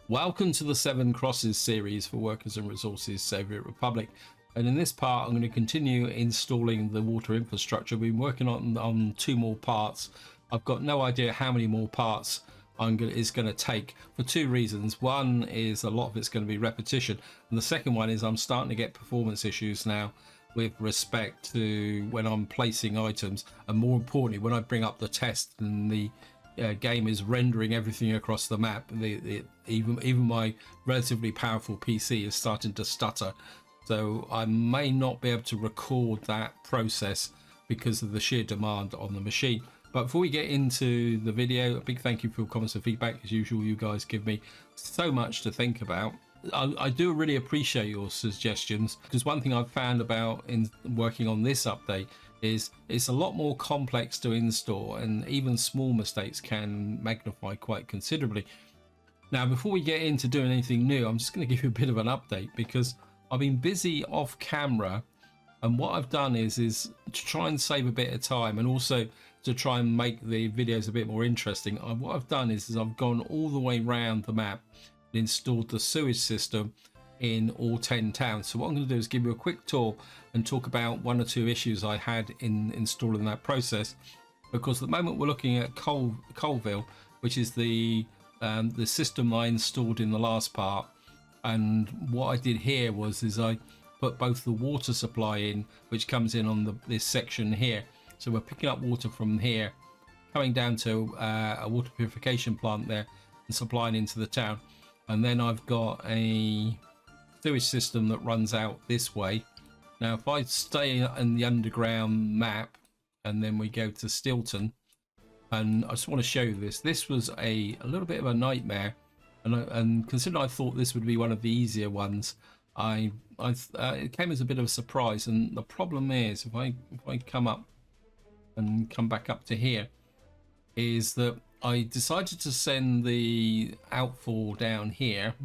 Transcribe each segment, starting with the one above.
Welcome to the Seven Crosses series for Workers and Resources Soviet Republic, and in this part I'm going to continue installing the water infrastructure. We've been working on two more parts. I've got no idea how many more parts it's going to take for two reasons. One is a lot of it's going to be repetition, and the second one is I'm starting to get performance issues now with respect to when I'm placing items, and more importantly when I bring up the test and the game is rendering everything across the map. Even my relatively powerful PC is starting to stutter, so I may not be able to record that process because of the sheer demand on the machine. But before we get into the video, a big thank you for your comments and feedback. As usual, you guys give me so much to think about. I do really appreciate your suggestions, because one thing I've found about in working on this update is it's a lot more complex to install, and even small mistakes can magnify quite considerably. Now, before we get into doing anything new, I'm just going to give you a bit of an update, because I've been busy off camera, and what I've done is to try and save a bit of time, and also to try and make the videos a bit more interesting. What I've done is I've gone all the way around the map and installed the sewage system in all 10 towns. So what I'm going to do is give you a quick tour and talk about one or two issues I had in installing that process, because at the moment we're looking at Colville, which is the system I installed in the last part. And what I did here was I put both the water supply in, which comes in on this section here. So we're picking up water from here, coming down to a water purification plant there and supplying into the town. And then I've got a sewage system that runs out this way. Now if I stay in the underground map and then we go to Stilton, and I just want to show you this was a little bit of a nightmare, and considering I thought this would be one of the easier ones, it came as a bit of a surprise. And the problem is, if I come up and come back up to here, is that I decided to send the outfall down here,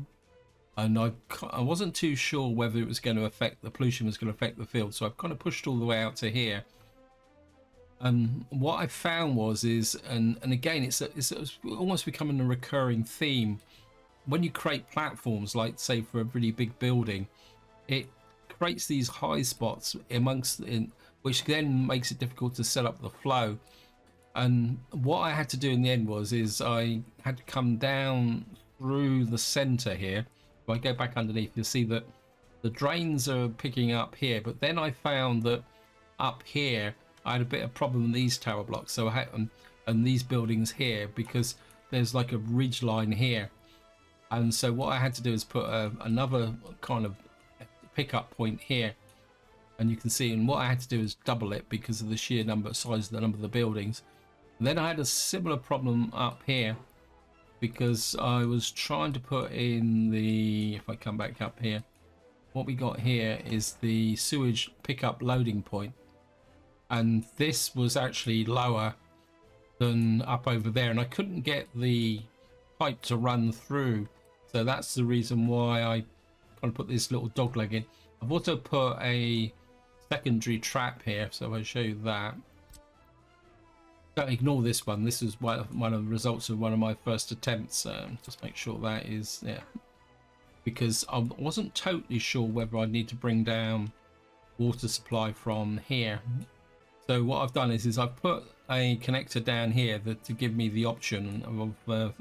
and I wasn't too sure whether it was going to affect the pollution, was going to affect the field, so I've kind of pushed all the way out to here. And what I found and again, it's almost becoming a recurring theme when you create platforms, like say for a really big building, it creates these high spots which then makes it difficult to set up the flow. And what I had to do in the end is I had to come down through the center here. If I go back underneath, you'll see that the drains are picking up here, but then I found that up here I had a bit of problem with these tower blocks, so I had and these buildings here, because there's like a ridge line here. And so what I had to do is put another kind of pickup point here, and you can see, and what I had to do is double it because of the sheer size of the number of the buildings. And then I had a similar problem up here, because I was trying to put in if I come back up here, what we got here is the sewage pickup loading point, and this was actually lower than up over there, and I couldn't get the pipe to run through. So that's the reason why I kind of put this little dog leg in. I've also put a secondary trap here, so I'll show you that. Don't ignore this one. This is one of the results of one of my first attempts. Just make sure that is, yeah, because I wasn't totally sure whether I need to bring down water supply from here. So what I've done is I've put a connector down here to give me the option of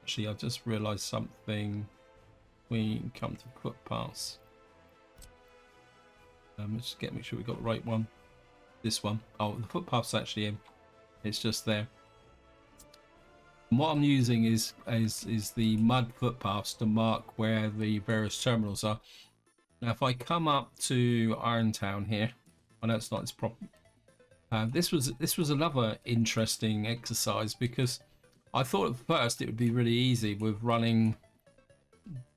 actually, I just realized something. We come to footpaths. Let's make sure we got the right one. This one. Oh, the footpath's actually in. It's just there. And what I'm using is the mud footpaths to mark where the various terminals are. Now, if I come up to Irontown here, I know it's not this problem. This was another interesting exercise, because I thought at first it would be really easy with running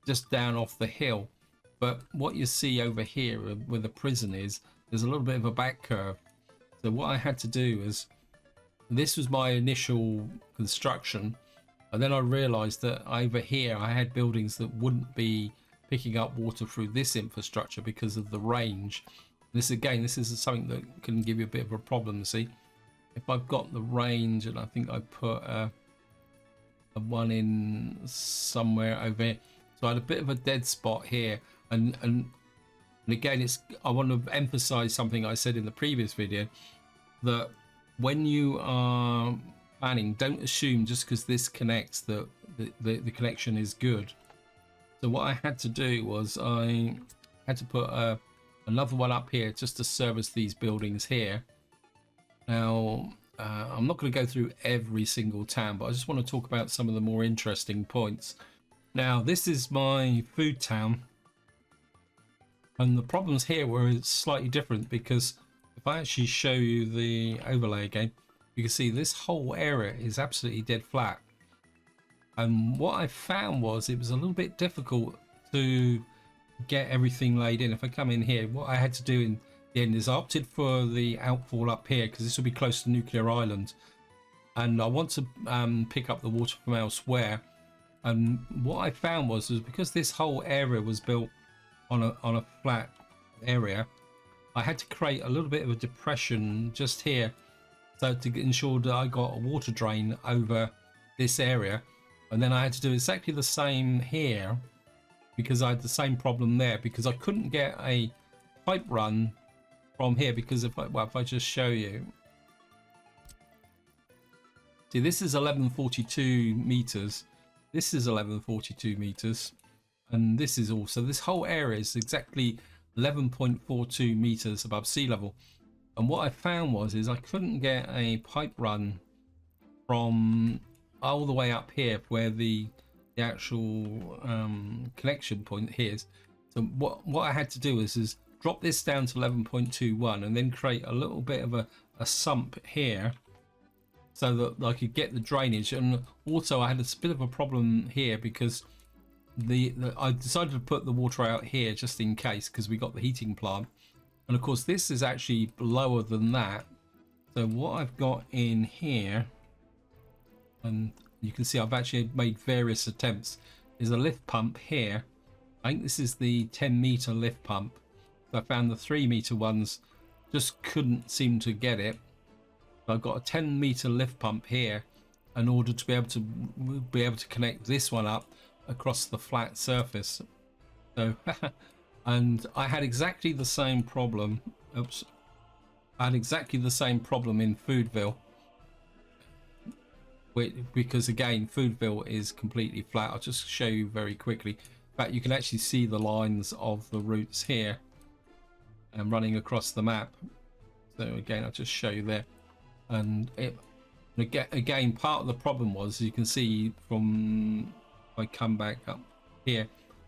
just down off the hill, but what you see over here where the prison is, there's a little bit of a back curve. So what I had to do is, this was my initial construction, and then I realized that over here I had buildings that wouldn't be picking up water through this infrastructure because of the range. This is something that can give you a bit of a problem. See, if I've got the range, and I think I put and one in somewhere over here. So I had a bit of a dead spot here, and again, I want to emphasize something I said in the previous video, that when you are planning, don't assume just because this connects that the connection is good. So what I had to do was I had to put another one up here just to service these buildings here. Now I'm not going to go through every single town, but I just want to talk about some of the more interesting points. Now this is my food town, and the problems here were slightly different, because if I actually show you the overlay again, you can see this whole area is absolutely dead flat. And what I found was it was a little bit difficult to get everything laid in. If I come in here, what I had to do in the end is I opted for the outfall up here because this will be close to Nuclear Island, and I want to pick up the water from elsewhere. And what I found was because this whole area was built on a flat area, I had to create a little bit of a depression just here, so to ensure that I got a water drain over this area. And then I had to do exactly the same here, because I had the same problem there, because I couldn't get a pipe run from here. Because if I just show you, see, this is 1142 meters, this is 1142 meters, and this is also, this whole area is exactly 11.42 meters above sea level. And what I found was I couldn't get a pipe run from all the way up here where the actual connection point here is. So what I had to do is drop this down to 11.21 and then create a little bit of a sump here so that I could get the drainage. And also I had a bit of a problem here because I decided to put the water out here just in case, because we got the heating plant, and of course this is actually lower than that. So what I've got in here, and you can see I've actually made various attempts, is a lift pump here. I think this is the 10-meter lift pump. So I found the 3-meter ones just couldn't seem to get it. So I've got a 10-meter lift pump here in order to be able to connect this one up across the flat surface. So and I had exactly the same problem. Oops. I had exactly the same problem in Foodville, because again Foodville is completely flat. I'll just show you very quickly. In fact, you can actually see the lines of the routes here and running across the map. So again, I'll just show you there. And again, part of the problem was, you can see from, if I come back up here,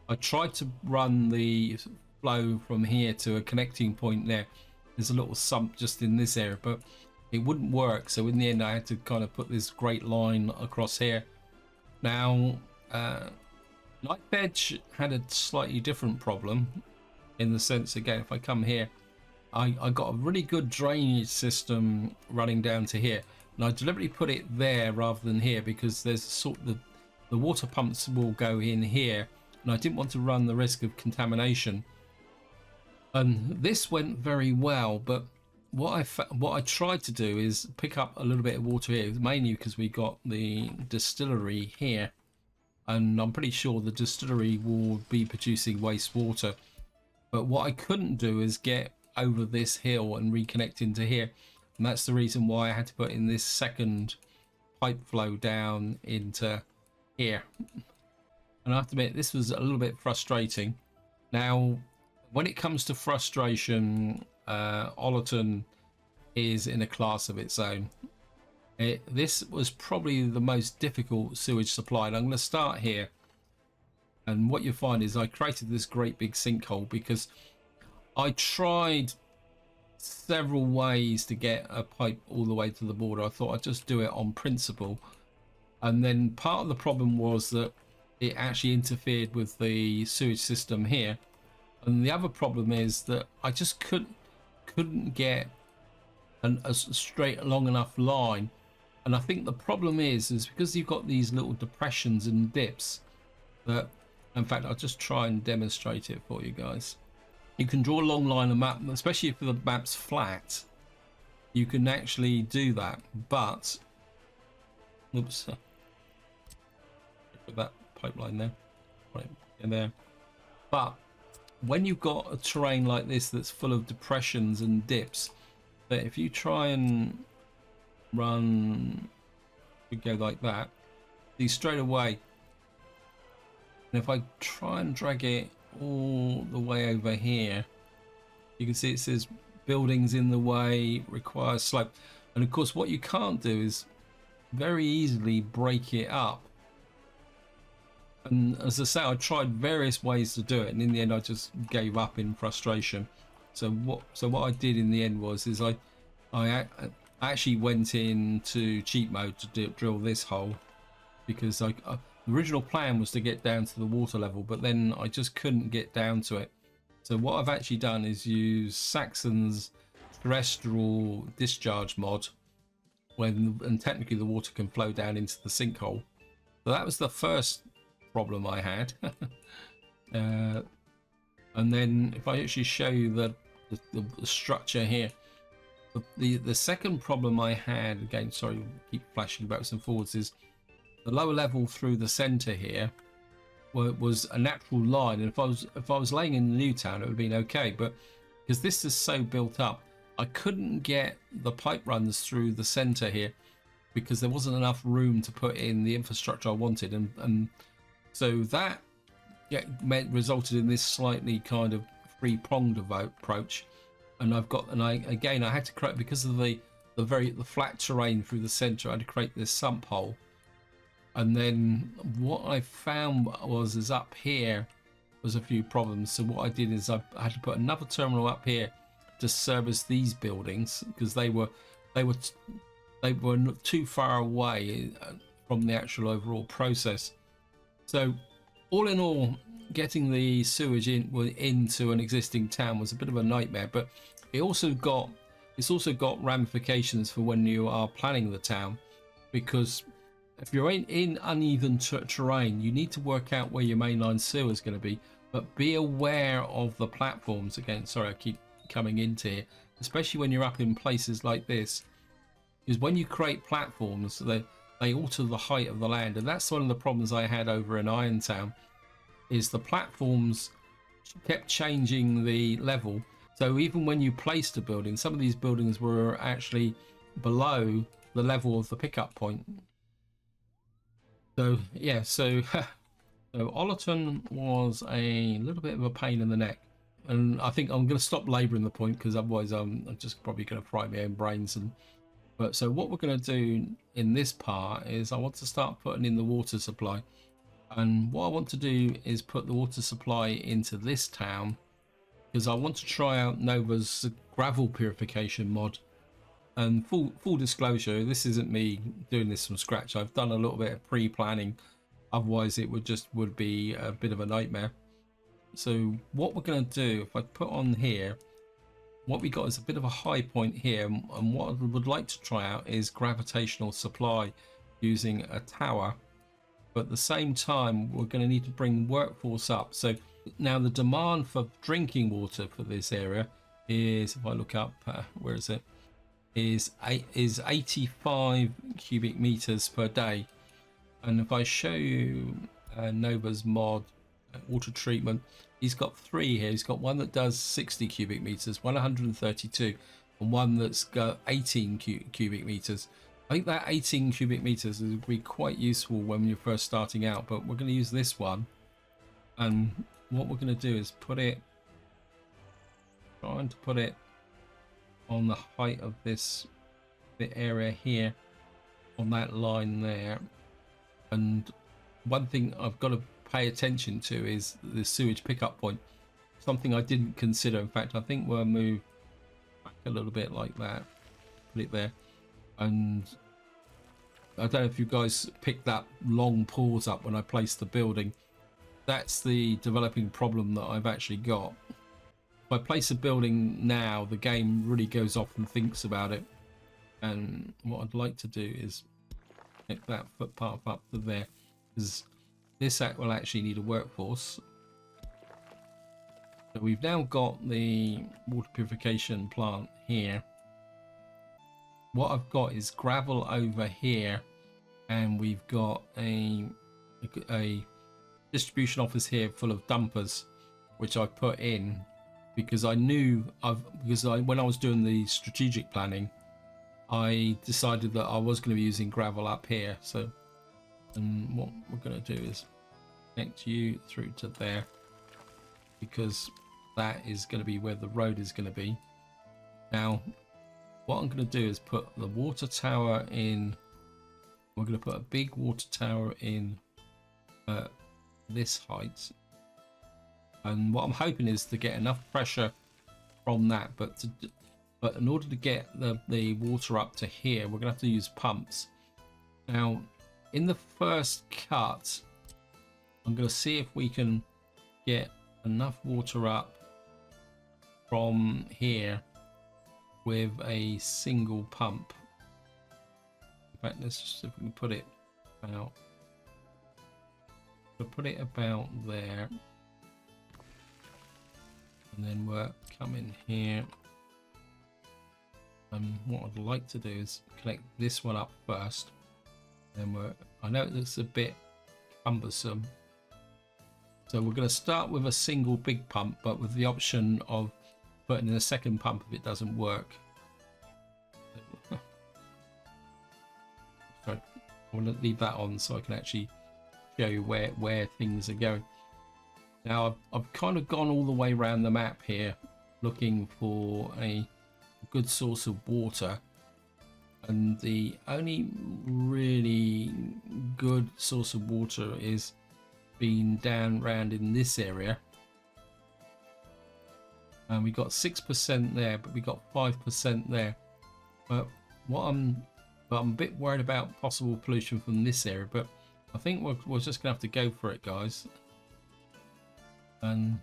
I tried to run the flow from here to a connecting point there. There's a little sump just in this area, but it wouldn't work. So in the end, I had to kind of put this great line across here. Now, Night Edge had a slightly different problem, in the sense, again, if I come here, I got a really good drainage system running down to here. And I deliberately put it there rather than here, because there's sort of the water pumps will go in here, and I didn't want to run the risk of contamination. And this went very well, but what I tried to do is pick up a little bit of water here, mainly because we got the distillery here, and I'm pretty sure the distillery will be producing wastewater. But what I couldn't do is get over this hill and reconnect into here, and that's the reason why I had to put in this second pipe flow down into here. And I have to admit, this was a little bit frustrating. Now, when it comes to frustration, Ollerton is in a class of its own. This was probably the most difficult sewage supply, and I'm going to start here. And what you find is I created this great big sinkhole because I tried several ways to get a pipe all the way to the border. I thought I'd just do it on principle, and then part of the problem was that it actually interfered with the sewage system here, and the other problem is that I just couldn't get a straight long enough line. And I think the problem is because you've got these little depressions and dips that, in fact, I'll just try and demonstrate it for you guys. You can draw a long line of map, especially if the map's flat. You can actually do that, but oops, Put that pipeline there, right in there. But when you've got a terrain like this that's full of depressions and dips, that if you try and run, we go like that, see straight away. And if I try and drag it all the way over here, you can see it says buildings in the way, requires slope. And of course, what you can't do is very easily break it up. And as I say, I tried various ways to do it, and in the end, I just gave up in frustration. So what I did in the end was I actually went into cheat mode to drill this hole, because the original plan was to get down to the water level, but then I just couldn't get down to it. So what I've actually done is use Saxon's terrestrial discharge mod, and technically the water can flow down into the sinkhole. So that was the first problem I had. And then if I actually show you the structure here, the second problem I had, again, sorry, keep flashing backwards and forwards, is the lower level through the center here was a natural line, and if I was laying in the new town, it would have been okay, but because this is so built up, I couldn't get the pipe runs through the center here because there wasn't enough room to put in the infrastructure I wanted, and so that resulted in this slightly kind of three-pronged approach. And I had to create, because of the flat terrain through the center, I had to create this sump hole. And then what I found is up here was a few problems. So what I did is I had to put another terminal up here to service these buildings, because they were not too far away from the actual overall process. So all in all, getting the sewage into an existing town was a bit of a nightmare, but it's also got ramifications for when you are planning the town, because if you're in uneven terrain, you need to work out where your mainline sewer is going to be, but be aware of the platforms. Again, sorry, I keep coming into here, especially when you're up in places like this, because when you create platforms, they alter the height of the land, and that's one of the problems I had over in Irontown, is the platforms kept changing the level. So even when you placed a building, some of these buildings were actually below the level of the pickup point. So yeah, so Ollerton was a little bit of a pain in the neck, and I think I'm going to stop labouring the point, because otherwise I'm just probably going to fry my own brains. But so what we're going to do in this part is I want to start putting in the water supply, and what I want to do is put the water supply into this town, because I want to try out Novu's gravel purification mod. And full disclosure, this isn't me doing this from scratch. I've done a little bit of pre-planning, otherwise it would be a bit of a nightmare. So what we're going to do, if I put on here, what we got is a bit of a high point here, and what I would like to try out is gravitational supply using a tower, but at the same time we're going to need to bring workforce up. So now the demand for drinking water for this area is, if I look up, where is it, is 85 cubic meters per day. And if I show you Novu's mod water treatment, he's got three here. He's got one that does 60 cubic meters, 132, and one that's got 18 cubic meters. I think that 18 cubic meters would be quite useful when you're first starting out, but we're going to use this one. And what we're going to do is trying to put it on the height of this bit area here, on that line there. And one thing I've got to pay attention to is the sewage pickup point, something I didn't consider. In fact, I think we'll move back a little bit like that, put it there. And I don't know if you guys picked that long pause up when I placed the building. That's the developing problem that I've actually got. If I place a building now, the game really goes off and thinks about it. And what I'd like to do is pick that footpath up to there, because this will actually need a workforce. So we've now got the water purification plant here. What I've got is gravel over here, and we've got a a distribution office here full of dumpers, which I put in because I knew when I was doing the strategic planning, I decided that I was going to be using gravel up here. So, and what we're going to do is connect you through to there, because that is going to be where the road is going to be. Now, what I'm going to do is put the water tower in. We're going to put a big water tower in this height, and what I'm hoping is to get enough pressure from that, but in order to get the water up to here, we're going to have to use pumps. Now, in the first cut, I'm going to see if we can get enough water up from here with a single pump. In fact, let's just see if we can put it about. We'll put it about there, and then we're coming here. And what I'd like to do is connect this one up first. Then I know it's a bit cumbersome, so we're going to start with a single big pump, but with the option of putting in a second pump if it doesn't work. So I want to leave that on so I can actually show you where things are going. Now I've kind of gone all the way around the map here looking for a good source of water, and the only really good source of water is being down round in this area, and we got 6% there, but we got 5% there. But I'm a bit worried about possible pollution from this area, but I think we're just gonna have to go for it, guys. And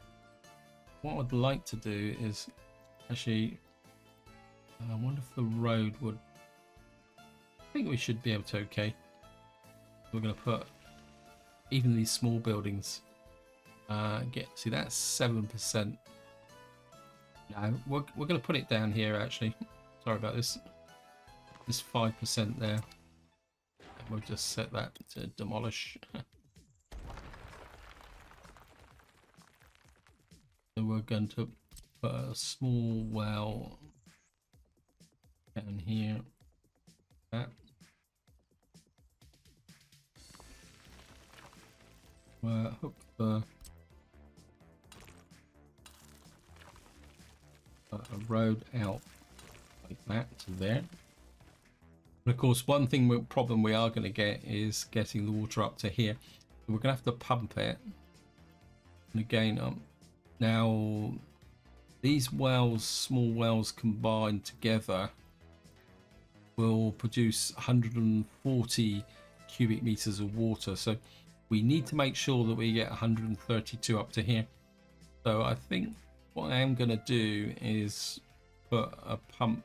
what I'd like to do is actually, I wonder if the road would. I think we should be able to. Okay, we're going to put even these small buildings. See, that's 7%. No, we're going to put it down here. Actually, sorry about this. This 5% there. And we'll just set that to demolish. So we're going to put a small well down here. That. Hook the a road out like that to there. And of course, one problem we are going to get is getting the water up to here. So we're going to have to pump it. And again, now these wells, small wells combined together, will produce 140 cubic meters of water. So we need to make sure that we get 132 up to here. So I think what I am going to do is put a pump.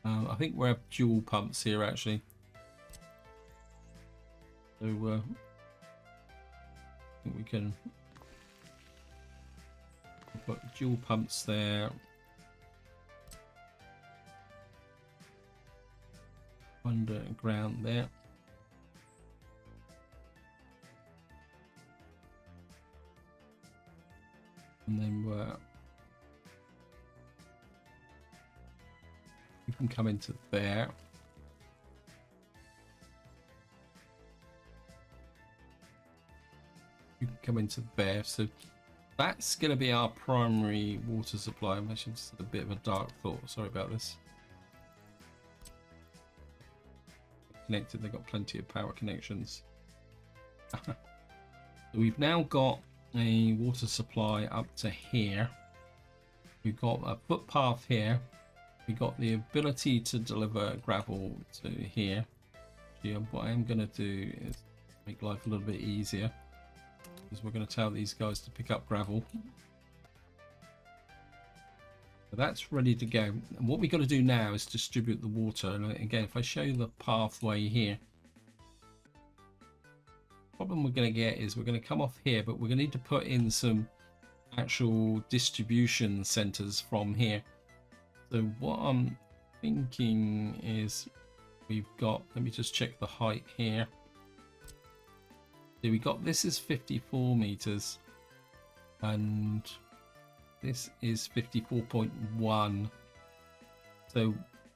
I think we have dual pumps here actually. So I think we can put dual pumps there. Underground there. And then you can come into there. You can come into there. So that's going to be our primary water supply. I'm actually just a bit of a dark thought. Sorry about this. Connected, they've got plenty of power connections. So we've now got a water supply up to here. We've got a footpath here. We've got the ability to deliver gravel to here. What I am going to do is make life a little bit easier, because we're going to tell these guys to pick up gravel. So that's ready to go. And what we've got to do now is distribute the water. And again, if I show you the pathway here, the problem we're going to get is we're going to come off here, but we're going to need to put in some actual distribution centers from here. So what I'm thinking is we've got, let me just check the height here. So we got, this is 54 meters and this is 54.1. So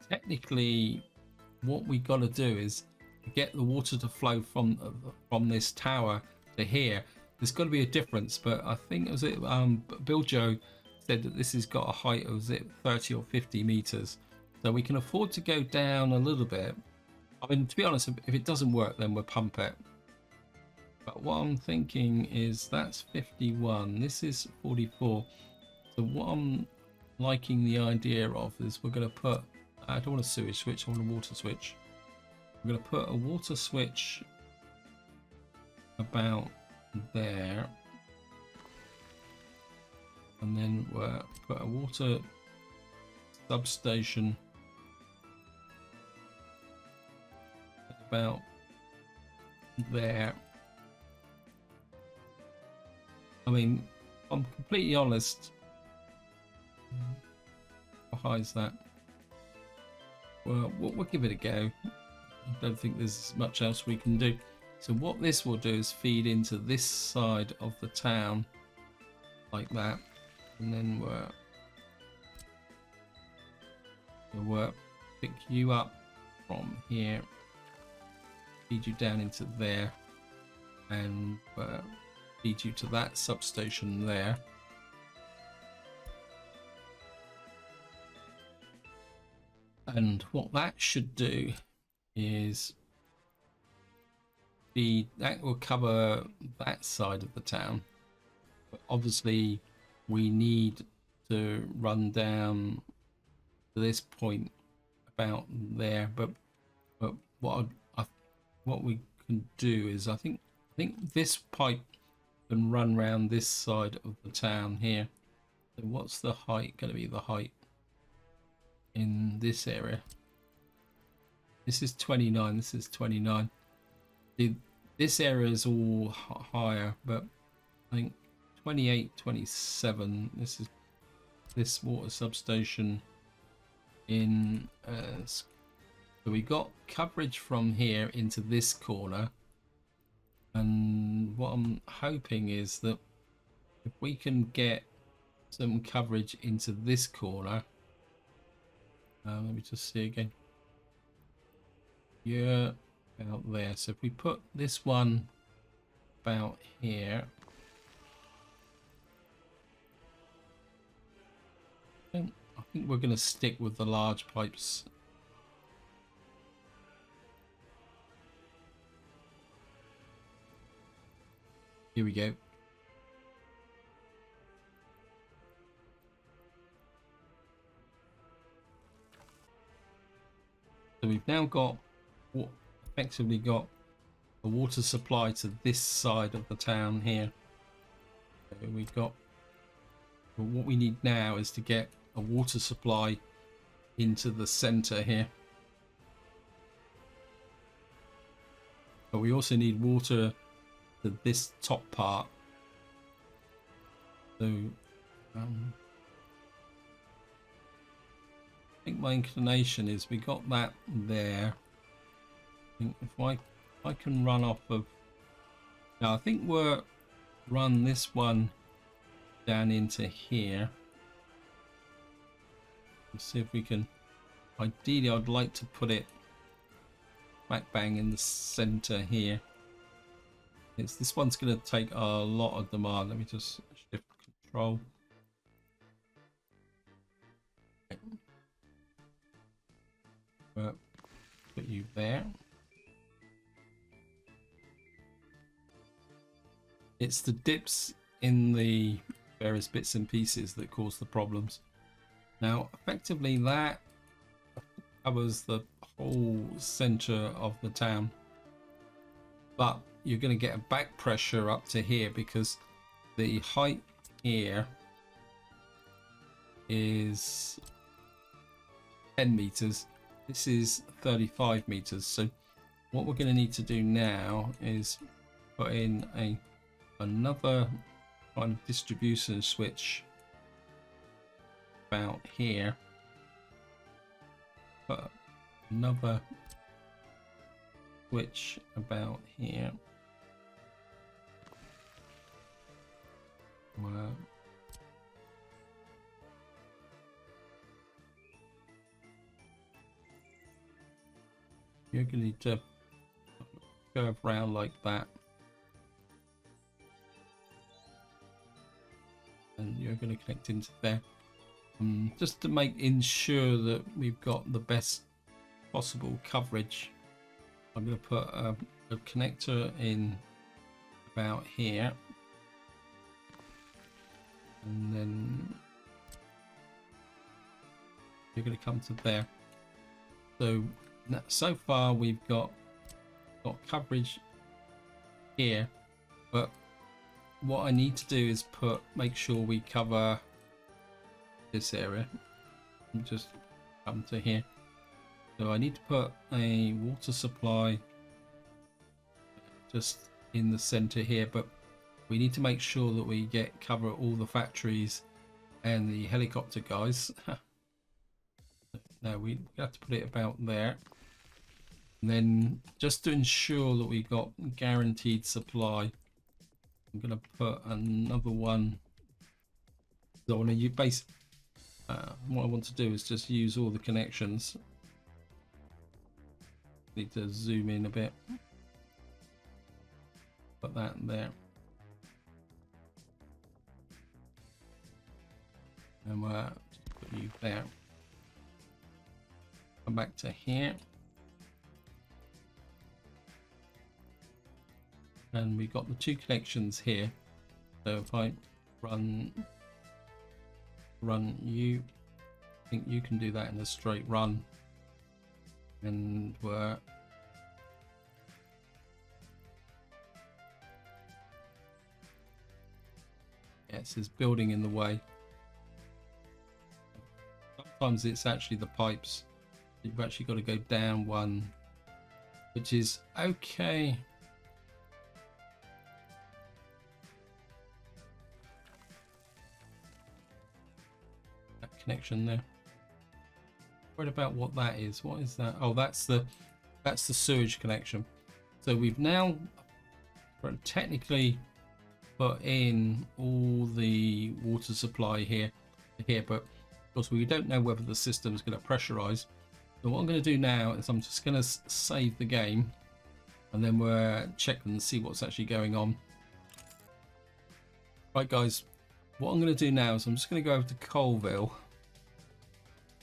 technically what we got to do is get the water to flow from this tower to here. There's got to be a difference, but I think, was it Bill Joe said that this has got a height of, was it 30 or 50 meters, so we can afford to go down a little bit. I mean, to be honest, if it doesn't work, then we'll pump it. But what I'm thinking is that's 51, this is 44. So what I'm liking the idea of is we're going to put, I don't want a sewage switch, I want a water switch. I'm going to put a water switch about there, and then we'll put a water substation about there. I mean, I'm completely honest. How high is that? Well, we'll give it a go. I don't think there's much else we can do. So what this will do is feed into this side of the town like that, and then we'll pick you up from here, feed you down into there, and feed you to that substation there. And what that should do is that will cover that side of the town. But obviously we need to run down to this point about there. But what we can do is I think this pipe can run round this side of the town here. So what's the height going to be? The height in this area. This is 29. This is 29. This area is all higher, but I think 28, 27. This is this water substation in. So we got coverage from here into this corner, and what I'm hoping is that if we can get some coverage into this corner. Let me just see again. Yeah, out there. So if we put this one about here, I think we're going to stick with the large pipes. Here we go. So we've now got effectively got a water supply to this side of the town here. So we've got, well, what we need now is to get a water supply into the center here. But we also need water to this top part. So I think my inclination is we got that there. I think if I can run off of, now I think we'll run this one down into here. Let's see if we can. Ideally I'd like to put it back bang in the center here. This one's going to take a lot of demand. Let me just shift control. Put you there. It's the dips in the various bits and pieces that cause the problems. Now, effectively, that covers the whole center of the town, but you're going to get a back pressure up to here because the height here is 10 meters. This is 35 meters. So what we're going to need to do now is put in another kind of distribution switch about here. Put another switch about here. you're going to need to go around like that. And you're going to connect into there. Just to ensure that we've got the best possible coverage, I'm going to put a connector in about here, and then you're going to come to there. So far we've got coverage here, but what I need to do is make sure we cover this area and just come to here. So I need to put a water supply just in the center here, but we need to make sure that we cover all the factories and the helicopter guys. Now we have to put it about there, and then just to ensure that we got guaranteed supply, I'm going to put another one. So I want to use what I want to do is just use all the connections. Need to zoom in a bit. Put that there. And just put you there. Come back to here. And we've got the two connections here. So if I run you, I think you can do that in a straight run. And it says building in the way. Sometimes it's actually the pipes. You've actually got to go down one, which is okay. That connection there. Worried about what that is. What is that? Oh, that's the sewage connection. So we've now technically put in all the water supply here, but of course we don't know whether the system is going to pressurize. So what I'm going to do now is I'm just going to save the game, and then we'll check and see what's actually going on. Right, guys, what I'm going to do now is I'm just going to go over to Colville,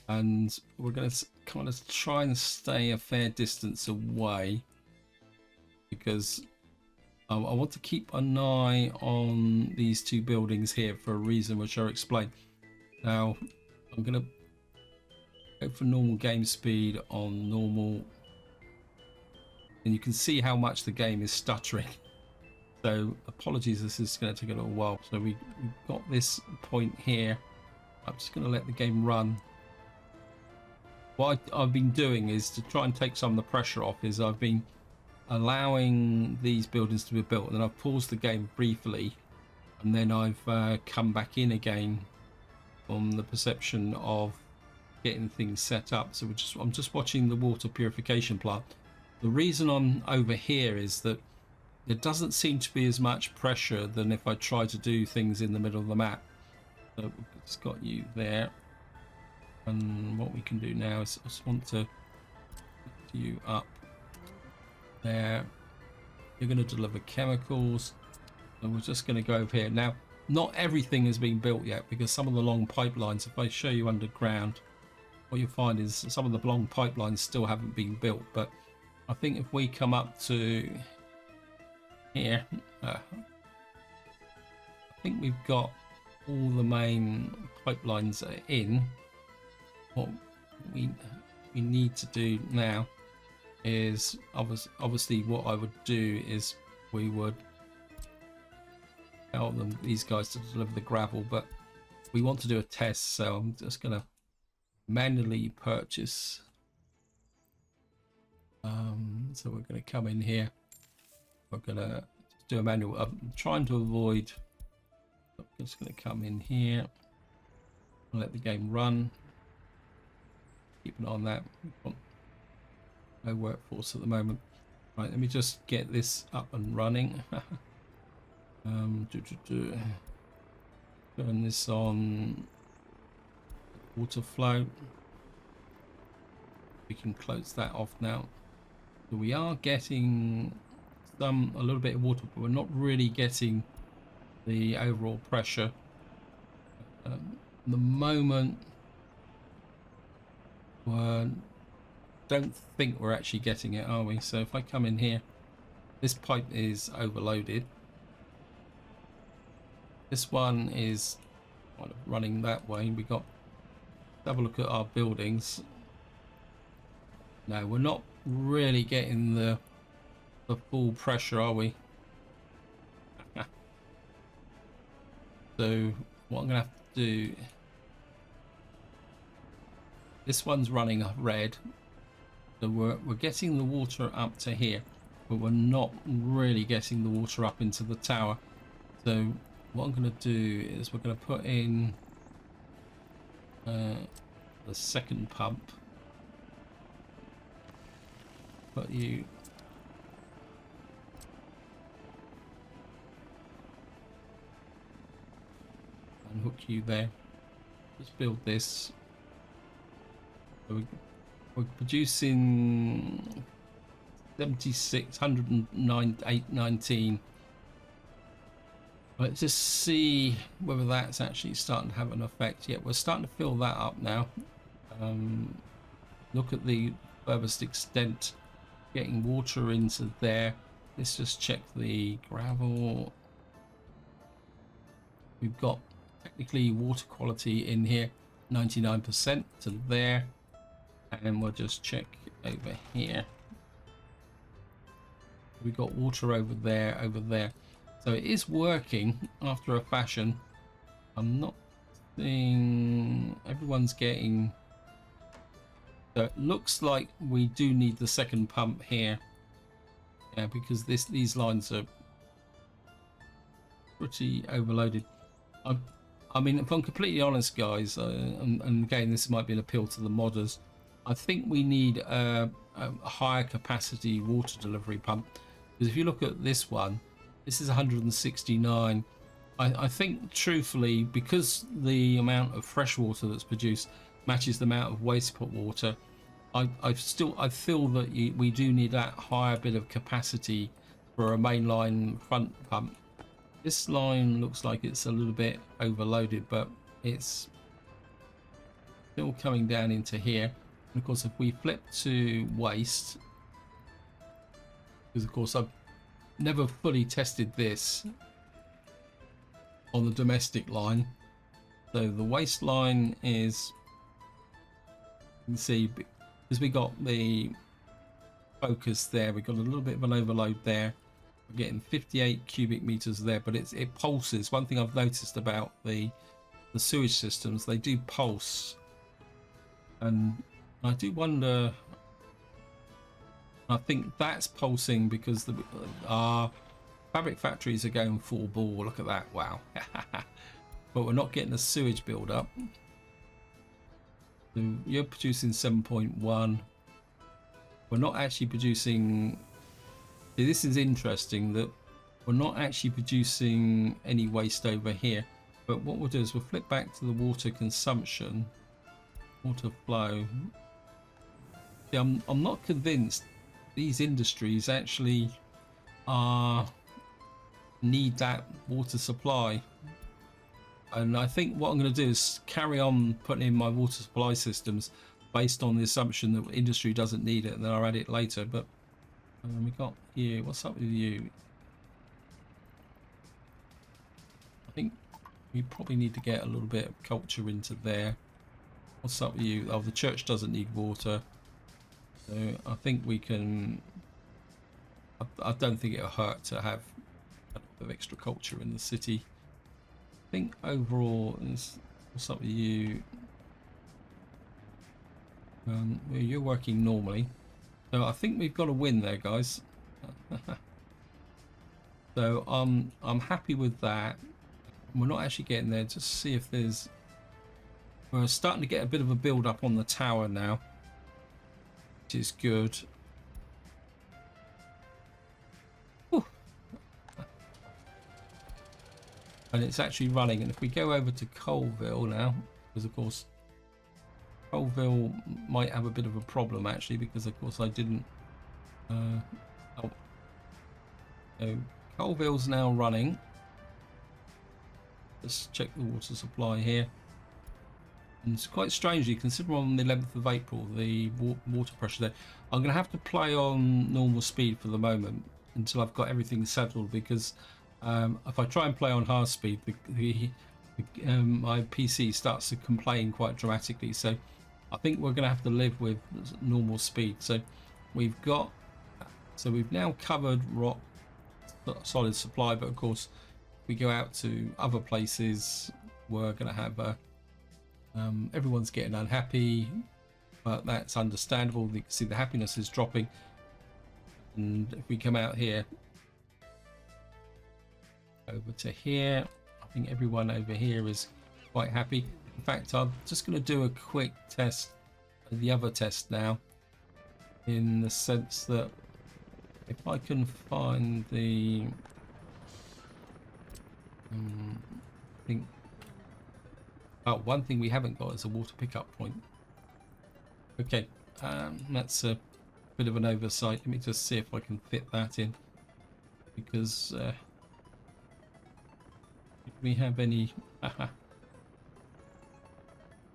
and we're going to kind of try and stay a fair distance away, because I want to keep an eye on these two buildings here for a reason which I'll explain. Now I'm going to go for normal game speed on normal, and you can see how much the game is stuttering. So apologies, this is going to take a little while. So we've got this point here. I'm just going to let the game run. What I've been doing is to try and take some of the pressure off, is I've been allowing these buildings to be built, and then I've paused the game briefly, and then I've come back in again from the perception of getting things set up. So I'm just watching the water purification plant. The reason I'm over here is that there doesn't seem to be as much pressure than if I try to do things in the middle of the map. So it's got you there, and what we can do now is I just want to lift you up there. You're going to deliver chemicals, and we're just going to go over here. Now, not everything has been built yet, because some of the long pipelines, if I show you underground, what you'll find is some of the long pipelines still haven't been built. But I think if we come up to here, I think we've got all the main pipelines in. What we need to do now is obviously what I would do is we would tell them, these guys, to deliver the gravel, but we want to do a test, so I'm just gonna manually purchase. So we're going to come in here, we're going to do a manual. I'm trying to avoid, I'm just going to come in here and let the game run. Keep an eye on that. No workforce at the moment. Right, let me just get this up and running. Turn this on water flow. We can close that off now. So we are getting a little bit of water, but we're not really getting the overall pressure. At the moment, we don't think we're actually getting it, are we? So if I come in here, this pipe is overloaded. This one is kind of running that way. We got, have a look at our buildings. No, we're not really getting the full pressure, are we? So what I'm gonna have to do, this one's running red, so we're getting the water up to here, but we're not really getting the water up into the tower. So what I'm going to do is we're going to put in the second pump. Put you and hook you there. Just build this. So we're producing 76,819. Let's just see whether that's actually starting to have an effect. Yeah, we're starting to fill that up now. Look at the furthest extent getting water into there. Let's just check the gravel. We've got technically water quality in here 99% to there, and we'll just check over here. We've got water over there, so it is working after a fashion. I'm not seeing everyone's getting, so it looks like we do need the second pump here. Yeah, because these lines are pretty overloaded. I mean, if I'm completely honest, guys, and again, this might be an appeal to the modders, I think we need a higher capacity water delivery pump. Because if you look at this one, this is 169. I think, truthfully, because the amount of fresh water that's produced matches the amount of wastewater, I feel that we do need that higher bit of capacity for a mainline front pump. This line looks like it's a little bit overloaded, but it's still coming down into here. And of course, if we flip to waste, because of course I've never fully tested this on the domestic line. So the waste line is, you can see, because we got the focus there, we got a little bit of an overload there. We're getting 58 cubic meters there, but it pulses. One thing I've noticed about the sewage systems, they do pulse, and I do wonder, I think that's pulsing because our fabric factories are going full bore. Look at that, wow. But we're not getting a sewage build up. So you're producing 7.1. We're not actually producing, see, this is interesting that we're not actually producing any waste over here. But what we'll do is we'll flip back to the water consumption, water flow. See, I'm not convinced these industries actually need that water supply. And I think what I'm going to do is carry on putting in my water supply systems based on the assumption that industry doesn't need it, and then I'll add it later. But we got here, what's up with you? I think we probably need to get a little bit of culture into there. What's up with you? Oh, the church doesn't need water. So I think we can, I don't think it'll hurt to have a bit of extra culture in the city. I think overall, what's up with you? You're working normally. So I think we've got a win there, guys. So I'm happy with that. We're not actually getting there. Just see if there's, we're starting to get a bit of a build up on the tower now, which is good. Whew. And it's actually running. And if we go over to Colville now, because of course Colville might have a bit of a problem actually, because of course I didn't Oh, so Colville's now running. Let's check the water supply here. And it's quite strangely, considering on the 11th of April, the water pressure there. I'm going to have to play on normal speed for the moment until I've got everything settled, because if I try and play on hard speed, my PC starts to complain quite dramatically. So I think we're going to have to live with normal speed. So we've now covered rock solid supply, but of course we go out to other places, we're going to have everyone's getting unhappy, but that's understandable. You can see the happiness is dropping. And if we come out here over to here, I think everyone over here is quite happy. In fact, I'm just going to do a quick test, the other test now, in the sense that if I can find the I think one thing we haven't got is a water pickup point. Okay, that's a bit of an oversight. Let me just see if I can fit that in, because do we have any do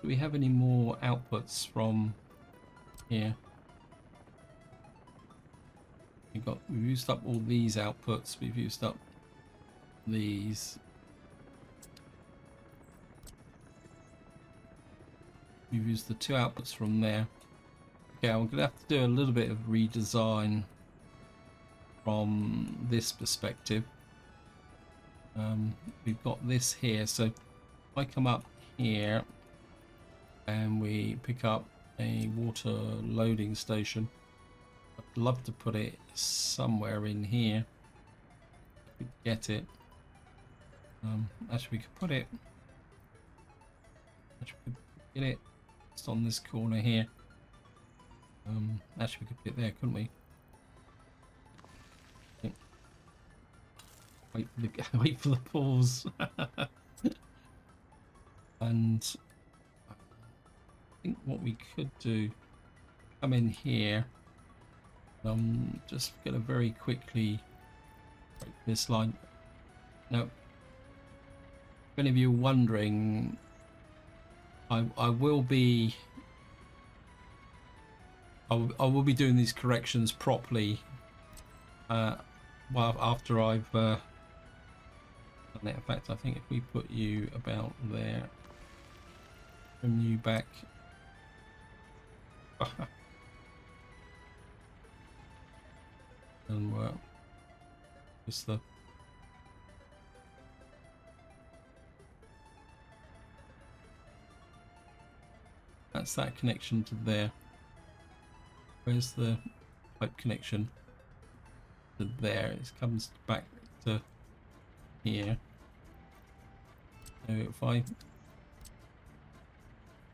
we have any more outputs from here? We've used up all these outputs. We've used up these. We've used the 2 outputs from there. Okay, I'm going to have to do a little bit of redesign from this perspective. We've got this here, so if I come up here and we pick up a water loading station, I'd love to put it somewhere in here. If we get it. Actually, we could put it. Actually, we could get it just on this corner here. Actually, we could put it there, couldn't we? Wait for the pause. And I think what we could do, come in here. I'm just going to very quickly break this line. Now, if any of you are wondering, I will be doing these corrections properly after I've done it. In fact, I think if we put you about there, bring you back. And work just that's that connection to there. Where's the pipe connection to there? It comes back to here. So if I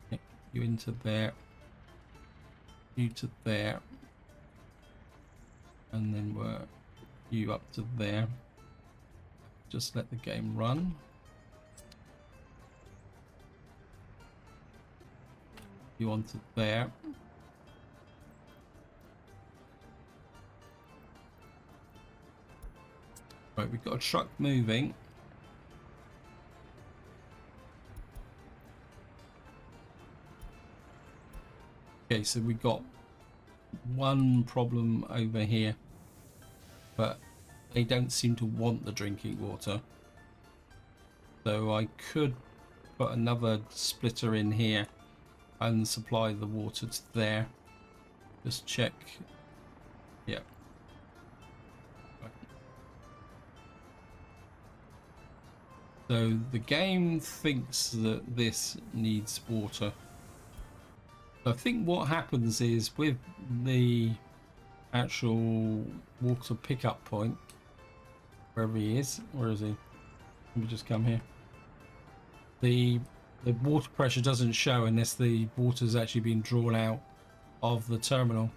connect you into there, you to there, and then work you up to there, just let the game run. You onto there. Right, we've got a truck moving. Okay, so we've got one problem over here, but they don't seem to want the drinking water. So I could put another splitter in here and supply the water to there. Just check. Yeah. So the game thinks that this needs water. I think what happens is with the actual water pickup point, wherever he is, where is he? Let me just come here. The water pressure doesn't show unless the water's actually been drawn out of the terminal.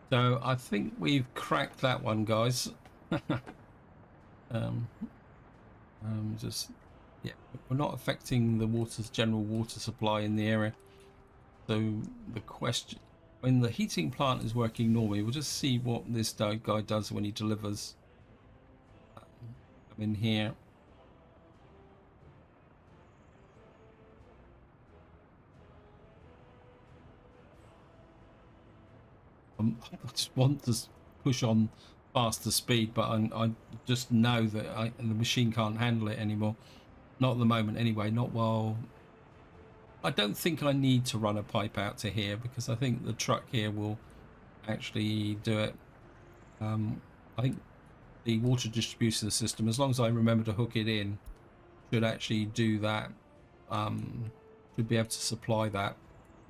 So I think we've cracked that one, guys. Just yeah, we're not affecting the general water supply in the area. So the question, When the heating plant is working normally, we'll just see what this guy does when he delivers. I'm in here. I just want to push on faster speed, but I just know that the machine can't handle it anymore. Not at the moment anyway, not while... I don't think I need to run a pipe out to here because I think the truck here will actually do it. I think the water distribution system, as long as I remember to hook it in, should actually do that. Should be able to supply that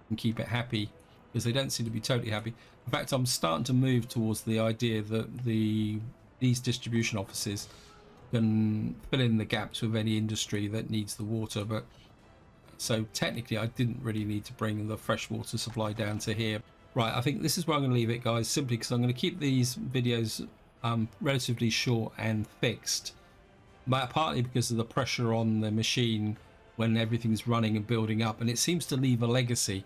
and keep it happy, because they don't seem to be totally happy. In fact, I'm starting to move towards the idea that these distribution offices can fill in the gaps with any industry that needs the water. But so technically I didn't really need to bring the fresh water supply down to here. Right, I think this is where I'm going to leave it, guys, simply because I'm going to keep these videos relatively short and fixed, but partly because of the pressure on the machine when everything's running and building up, and it seems to leave a legacy.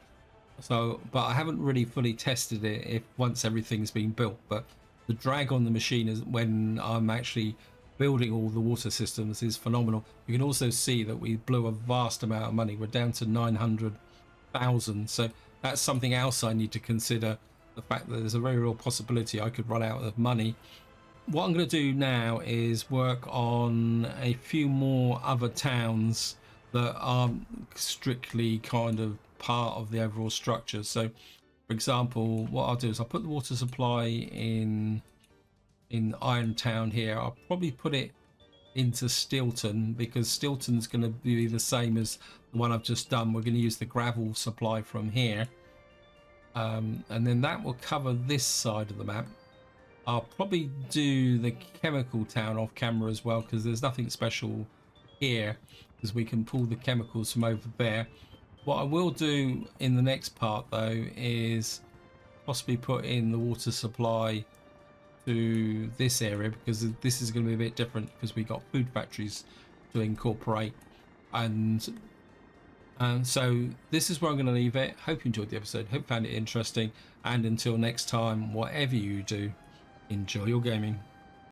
So, but I haven't really fully tested it if once everything's been built, but the drag on the machine is when I'm actually building all the water systems is phenomenal. You can also see that we blew a vast amount of money. We're down to 900,000, so that's something else I need to consider, the fact that there's a very real possibility I could run out of money. What I'm going to do now is work on a few more other towns that aren't strictly kind of part of the overall structure. So for example, what I'll do is I'll put the water supply in Irontown here. I'll probably put it into Stilton, because Stilton's going to be the same as the one I've just done. We're going to use the gravel supply from here, and then that will cover this side of the map. I'll probably do the chemical town off camera as well, because there's nothing special here, because we can pull the chemicals from over there. What I will do in the next part though is possibly put in the water supply to this area, because this is going to be a bit different, because we got food factories to incorporate. And so this is where I'm going to leave it. Hope you enjoyed the episode, hope you found it interesting, and until next time, whatever you do, enjoy your gaming.